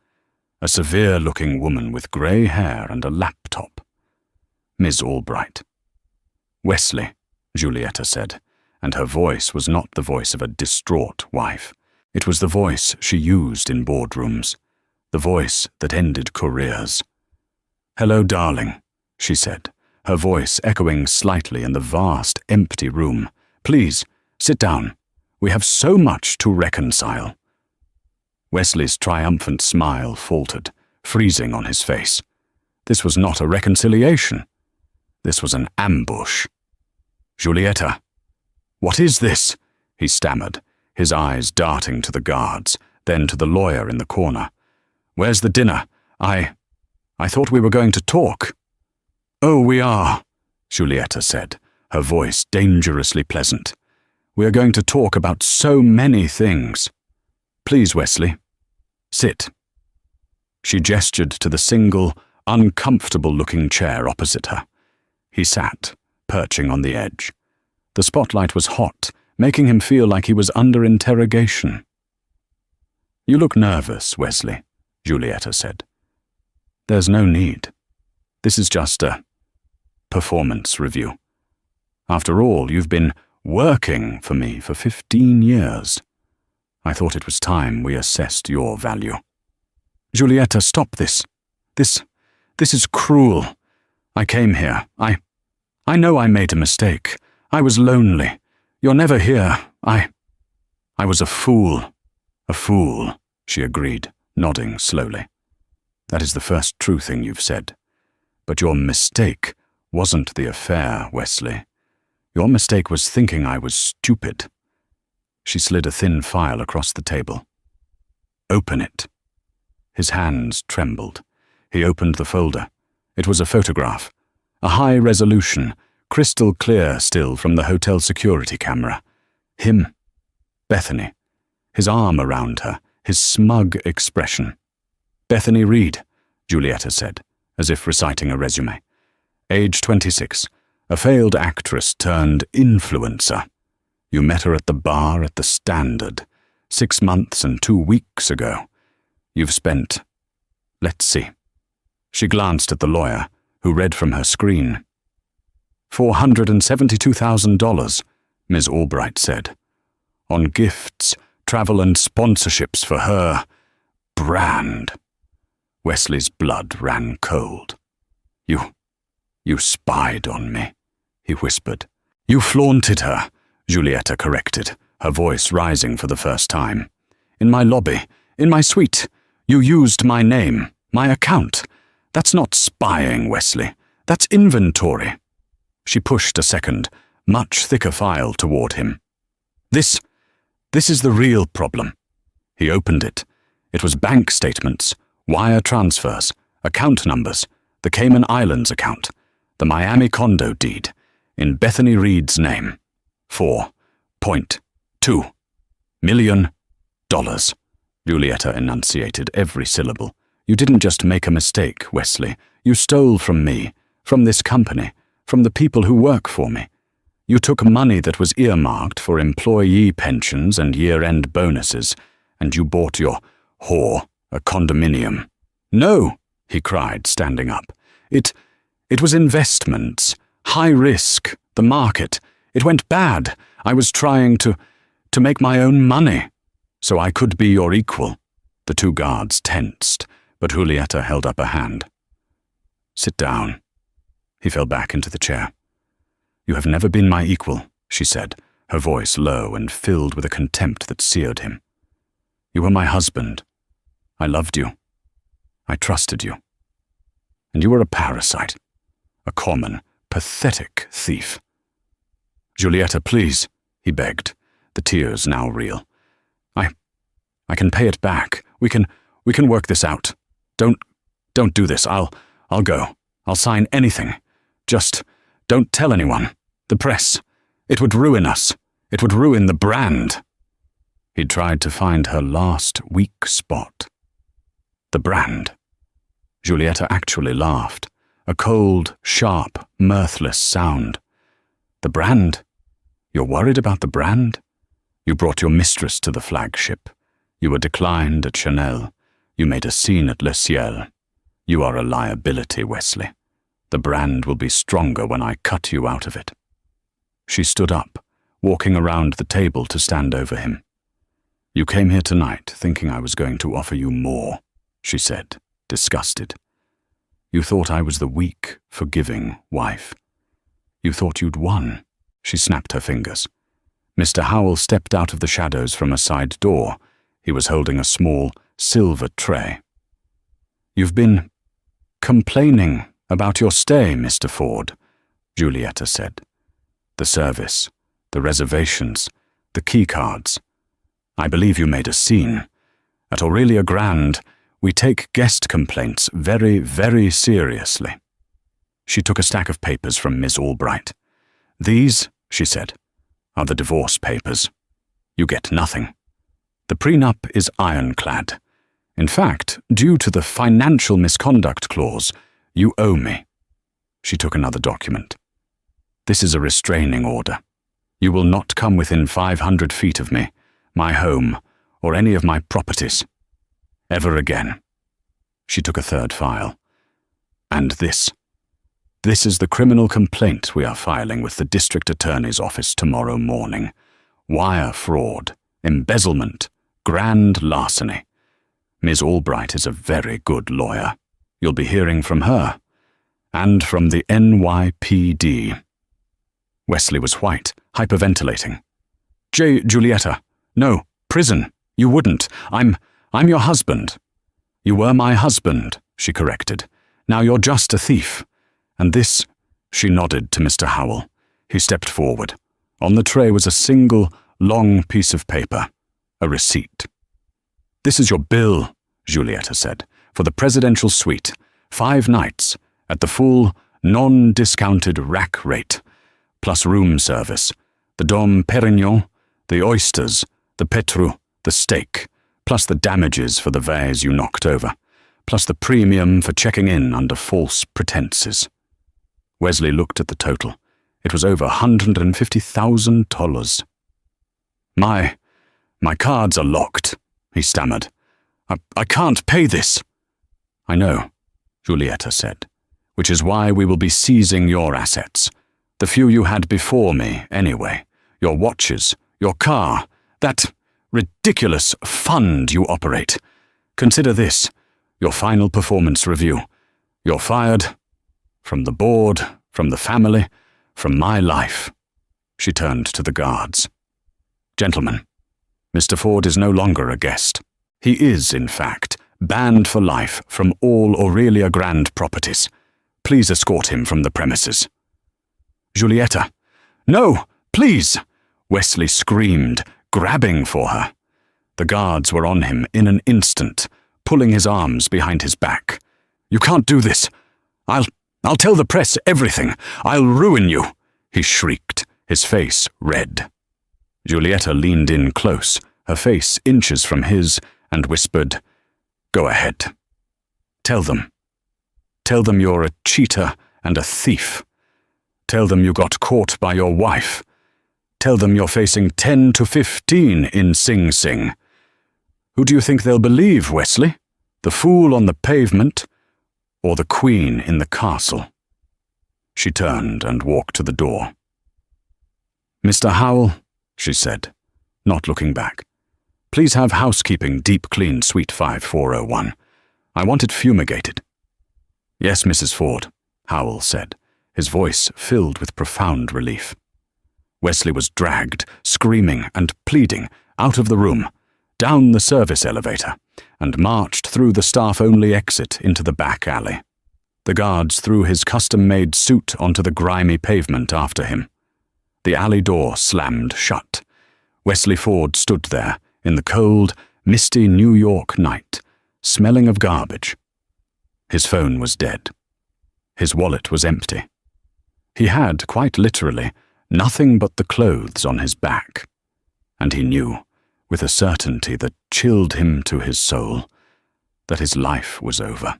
a severe-looking woman with grey hair and a laptop. Ms. Albright. "Wesley," Giulietta said, and her voice was not the voice of a distraught wife. It was the voice she used in boardrooms, the voice that ended careers. "Hello, darling," she said, her voice echoing slightly in the vast, empty room. "Please, sit down. We have so much to reconcile." Wesley's triumphant smile faltered, freezing on his face. This was not a reconciliation. This was an ambush. "Giulietta, what is this?" he stammered, his eyes darting to the guards, then to the lawyer in the corner. "Where's the dinner? I thought we were going to talk." "Oh, we are," Giulietta said, her voice dangerously pleasant. "We are going to talk about so many things. Please, Wesley, sit." She gestured to the single, uncomfortable-looking chair opposite her. He sat, perching on the edge. The spotlight was hot, making him feel like he was under interrogation. "You look nervous, Wesley," Giulietta said. "There's no need. This is just a performance review. After all, you've been working for me for 15 years. I thought it was time we assessed your value." "Giulietta, stop this. This is cruel. I came here. I know I made a mistake. I was lonely. You're never here. I was a fool." "A fool," she agreed, nodding slowly. "That is the first true thing you've said. But your mistake wasn't the affair, Wesley. Your mistake was thinking I was stupid." She slid a thin file across the table. "Open it." His hands trembled. He opened the folder. It was a photograph, a high-resolution, crystal clear still from the hotel security camera. Him, Bethany, his arm around her, his smug expression. "Bethany Reed," Giulietta said, as if reciting a resume. "Age 26, a failed actress turned influencer. You met her at the bar at the Standard, 6 months and 2 weeks ago. You've spent, let's see." She glanced at the lawyer, who read from her screen. $472,000, Ms. Albright said, on gifts, travel and sponsorships for her brand. Wesley's blood ran cold. You spied on me," he whispered. "You flaunted her," Giulietta corrected, her voice rising for the first time. "In my lobby, in my suite. You used my name, my account. That's not spying, Wesley. That's inventory." She pushed a second, much thicker file toward him. This is the real problem." He opened it. It was bank statements, wire transfers, account numbers, the Cayman Islands account, the Miami condo deed, in Bethany Reed's name. $4.2 million. Giulietta enunciated every syllable. "You didn't just make a mistake, Wesley. You stole from me, from this company, from the people who work for me. You took money that was earmarked for employee pensions and year-end bonuses, and you bought your whore a condominium." "No," he cried, standing up. It was investments, high risk, the market. It went bad. I was trying to make my own money, so I could be your equal." The two guards tensed, but Giulietta held up a hand. "Sit down." He fell back into the chair. "You have never been my equal," she said, her voice low and filled with a contempt that seared him. "You were my husband. I loved you. I trusted you. And you were a parasite, a common, pathetic thief." "Giulietta, please," he begged, the tears now real. I can pay it back. We can work this out. Don't do this. I'll go. I'll sign anything. Just don't tell anyone. The press. It would ruin us. It would ruin the brand." He tried to find her last weak spot. The brand. Giulietta actually laughed, a cold, sharp, mirthless sound. "The brand? You're worried about the brand? You brought your mistress to the flagship. You were declined at Chanel. You made a scene at Le Ciel. You are a liability, Wesley. The brand will be stronger when I cut you out of it." She stood up, walking around the table to stand over him. "You came here tonight thinking I was going to offer you more," she said, disgusted. "You thought I was the weak, forgiving wife. You thought you'd won." She snapped her fingers. Mr. Howell stepped out of the shadows from a side door. He was holding a small, silver tray. "You've been complaining about your stay, Mr. Ford," Giulietta said. "The service, the reservations, the keycards. I believe you made a scene. At Aurelia Grand, we take guest complaints very, very seriously." She took a stack of papers from Miss Albright. "These," she said, "are the divorce papers. You get nothing. The prenup is ironclad. In fact, due to the financial misconduct clause, you owe me." She took another document. "This is a restraining order. You will not come within 500 feet of me, my home, or any of my properties. Ever again." She took a third file. "And this. This is the criminal complaint we are filing with the district attorney's office tomorrow morning. Wire fraud, embezzlement, grand larceny. Ms. Albright is a very good lawyer. You'll be hearing from her. And from the NYPD. Wesley was white, hyperventilating. Giulietta, no, prison. You wouldn't. I'm your husband." "You were my husband," she corrected. "Now you're just a thief. And this," she nodded to Mr. Howell. He stepped forward. On the tray was a single, long piece of paper. A receipt. "This is your bill," Giulietta said, "for the presidential suite. 5 nights, at the full, non-discounted rack rate, plus room service, the Dom Perignon, the oysters, the Petrus, the steak, plus the damages for the vase you knocked over, plus the premium for checking in under false pretenses." Wesley looked at the total. It was over $150,000. My cards are locked," he stammered. I can't pay this." "I know," Giulietta said, "which is why we will be seizing your assets. The few you had before me, anyway. Your watches, your car, that ridiculous fund you operate. Consider this, your final performance review. You're fired. From the board, from the family, from my life." She turned to the guards. "Gentlemen, Mr. Ford is no longer a guest. He is, in fact, banned for life from all Aurelia Grand properties. Please escort him from the premises." "Giulietta, no, please!" Wesley screamed, grabbing for her. The guards were on him in an instant, pulling his arms behind his back. "You can't do this. I'll tell the press everything. I'll ruin you," he shrieked, his face red. Giulietta leaned in close, her face inches from his, and whispered, "Go ahead. Tell them. Tell them you're a cheater and a thief. Tell them you got caught by your wife. Tell them you're facing 10 to 15 in Sing Sing. Who do you think they'll believe, Wesley? The fool on the pavement, or the queen in the castle?" She turned and walked to the door. "Mr. Howell," she said, not looking back, "please have housekeeping deep clean suite 5401. I want it fumigated." "Yes, Mrs. Ford," Howell said, his voice filled with profound relief. Wesley was dragged, screaming and pleading, out of the room, down the service elevator, and marched through the staff-only exit into the back alley. The guards threw his custom-made suit onto the grimy pavement after him. The alley door slammed shut. Wesley Ford stood there, in the cold, misty New York night, smelling of garbage. His phone was dead. His wallet was empty. He had, quite literally, nothing but the clothes on his back. And he knew, with a certainty that chilled him to his soul, that his life was over.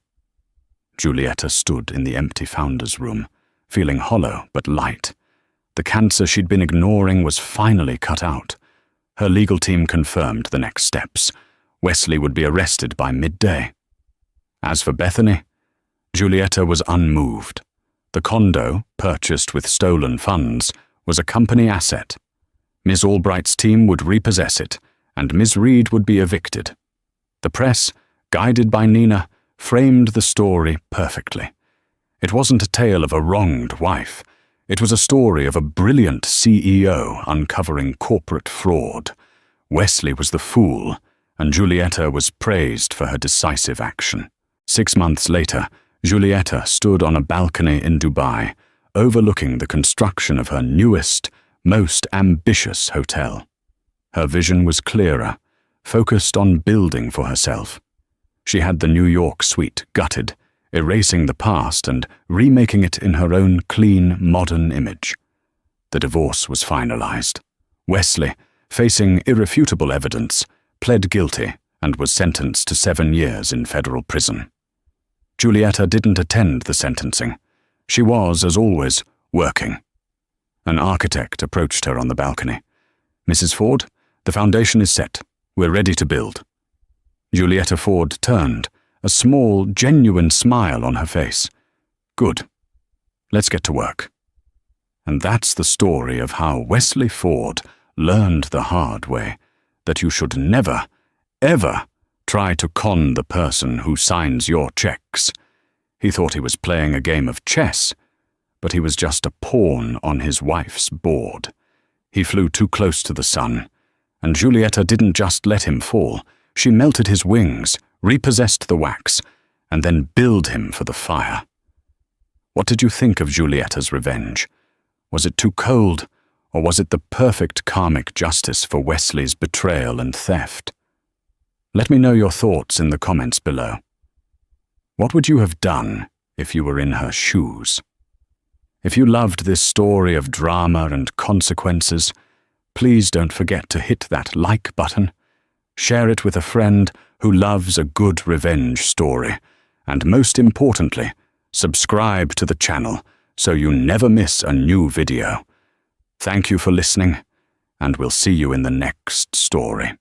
Julieta stood in the empty founder's room, feeling hollow but light. The cancer she'd been ignoring was finally cut out. Her legal team confirmed the next steps. Wesley would be arrested by midday. As for Bethany, Julieta was unmoved. The condo, purchased with stolen funds, was a company asset. Ms. Albright's team would repossess it, and Ms. Reed would be evicted. The press, guided by Nina, framed the story perfectly. It wasn't a tale of a wronged wife. It was a story of a brilliant CEO uncovering corporate fraud. Wesley was the fool, and Julieta was praised for her decisive action. 6 months later, Julieta stood on a balcony in Dubai, overlooking the construction of her newest, most ambitious hotel. Her vision was clearer, focused on building for herself. She had the New York suite gutted, erasing the past and remaking it in her own clean, modern image. The divorce was finalized. Wesley, facing irrefutable evidence, pled guilty and was sentenced to 7 years in federal prison. Julieta didn't attend the sentencing. She was, as always, working. An architect approached her on the balcony. "Mrs. Ford, the foundation is set. We're ready to build." Julieta Ford turned, a small, genuine smile on her face. "Good. Let's get to work." And that's the story of how Wesley Ford learned the hard way that you should never, ever try to con the person who signs your checks. He thought he was playing a game of chess, but he was just a pawn on his wife's board. He flew too close to the sun, and Julieta didn't just let him fall. She melted his wings, repossessed the wax, and then billed him for the fire. What did you think of Julieta's revenge? Was it too cold, or was it the perfect karmic justice for Wesley's betrayal and theft? Let me know your thoughts in the comments below. What would you have done if you were in her shoes? If you loved this story of drama and consequences, please don't forget to hit that like button. Share it with a friend who loves a good revenge story, and most importantly, subscribe to the channel so you never miss a new video. Thank you for listening, and we'll see you in the next story.